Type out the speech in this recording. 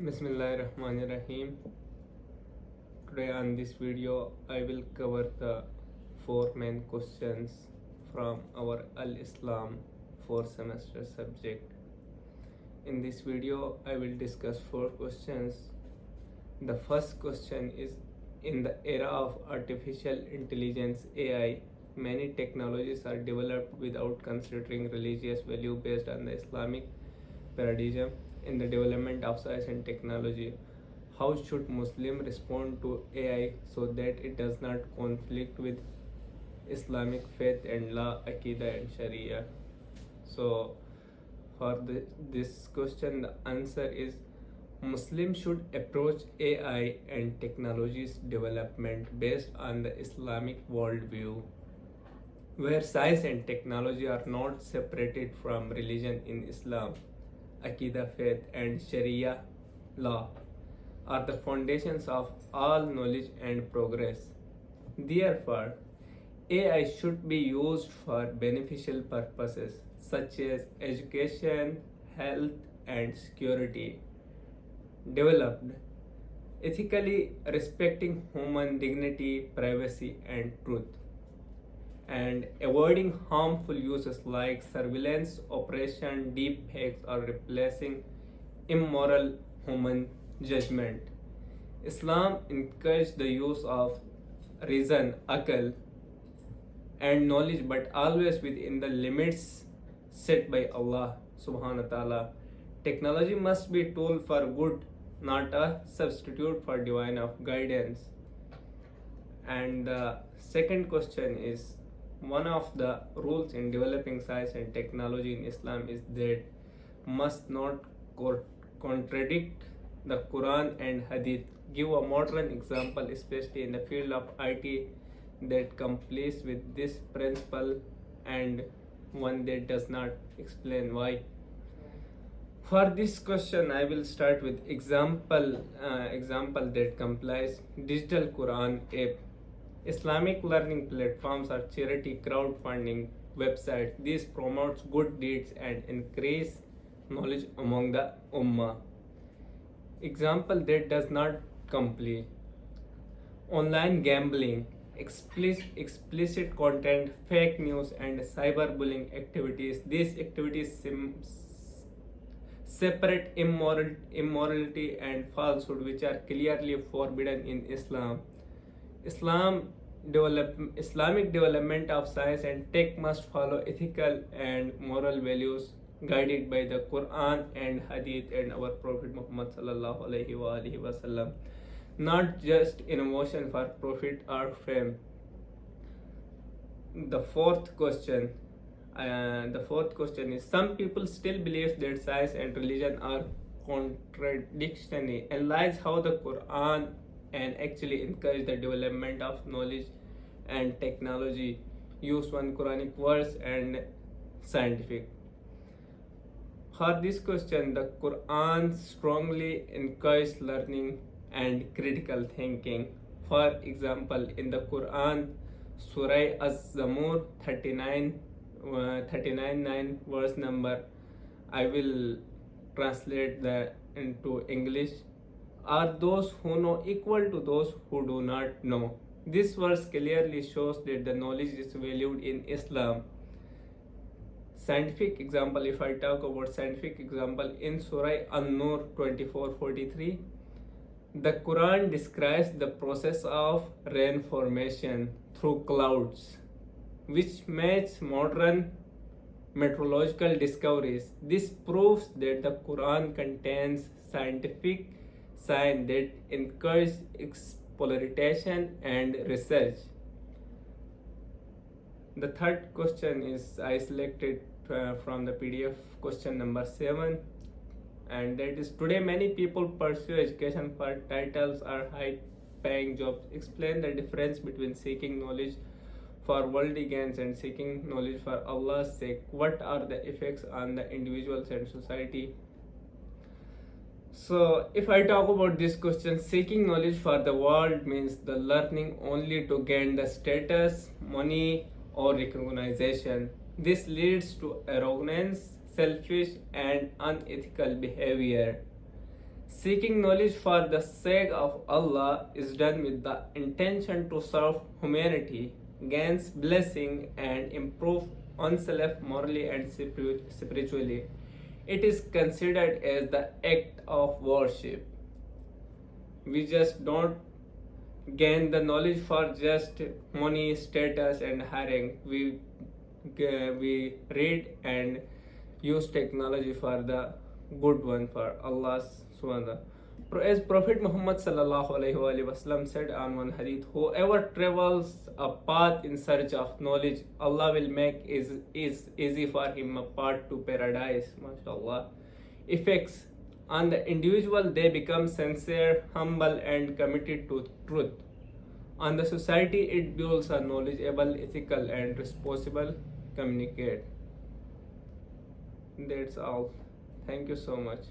Bismillahirrahmanirrahim. Today on this video I will cover the four main questions from our Al-Islam 4 semester subject. In this video I will discuss four questions. The first question is, in the era of artificial intelligence AI, many technologies are developed without considering religious value based on the Islamic paradigm in the development of science and technology. How should Muslims respond to AI so that it does not conflict with Islamic faith and law, Aqidah and Sharia? So, for this question, the answer is Muslims should approach AI and technologies development based on the Islamic worldview, where science and technology are not separated from religion in Islam. Aqidah faith and Sharia law are the foundations of all knowledge and progress. Therefore, AI should be used for beneficial purposes such as education, health, and security, developed ethically, respecting human dignity, privacy, and truth, and avoiding harmful uses like surveillance operation, deep fakes, or replacing immoral human judgment. Islam encourages the use of reason, akal, and knowledge, but always within the limits set by Allah subhanahu wa ta'ala. Technology must be a tool for good, not a substitute for divine of guidance. And the second question is, one of the rules in developing science and technology in Islam is that must not contradict the Quran and Hadith. Give a modern example, especially in the field of IT, that complies with this principle, and one that does not. Explain why. For this question, I will start with example that complies. Digital Quran app. Islamic learning platforms are charity crowdfunding websites. This promotes good deeds and increase knowledge among the Ummah. Example that does not complete. Online gambling, explicit content, fake news, and cyberbullying activities. These activities separate immorality and falsehood, which are clearly forbidden in Islam. Islamic development of science and tech must follow ethical and moral values guided by the Quran and Hadith and our Prophet Muhammad sallallahu alaihi wasallam, not just innovation for profit or fame. The fourth question is, some people still believe that science and religion are contradictory. Analyze how the Quran and actually encourage the development of knowledge and technology. Use one Quranic verse and scientific. For this question, the Quran strongly encourages learning and critical thinking. For example, in the Quran, Surah Az-Zamur 39:9 verse number, I will translate that into English, are those who know equal to those who do not know. This verse clearly shows that the knowledge is valued in Islam. Scientific example, if I talk about scientific example, in Surah An-Nur 24:43, the Quran describes the process of rain formation through clouds, which match modern meteorological discoveries. This proves that the Quran contains scientific science that encourages exploration and research. The third question is, I selected from the PDF question number 7, and that is, today many people pursue education for titles or high paying jobs. Explain the difference between seeking knowledge for worldly gains and seeking knowledge for Allah's sake. What are the effects on the individuals and society? So, if I talk about this question, seeking knowledge for the world means the learning only to gain the status, money, or recognition. This leads to arrogance, selfish, and unethical behavior. Seeking knowledge for the sake of Allah is done with the intention to serve humanity, gains blessing, and improve oneself morally and spiritually. It is considered as the act of worship. We just don't gain the knowledge for just money, status, and hiring. We read and use technology for the good one, for Allah's subhanahu. As Prophet Muhammad sallallahu alaihi wasallam said on one hadith, whoever travels a path in search of knowledge, Allah will make is easy for him a path to paradise. MashaAllah. Effects on the individual: they become sincere, humble, and committed to truth. On the society, it builds a knowledgeable, ethical, and responsible communicate. That's all. Thank you so much.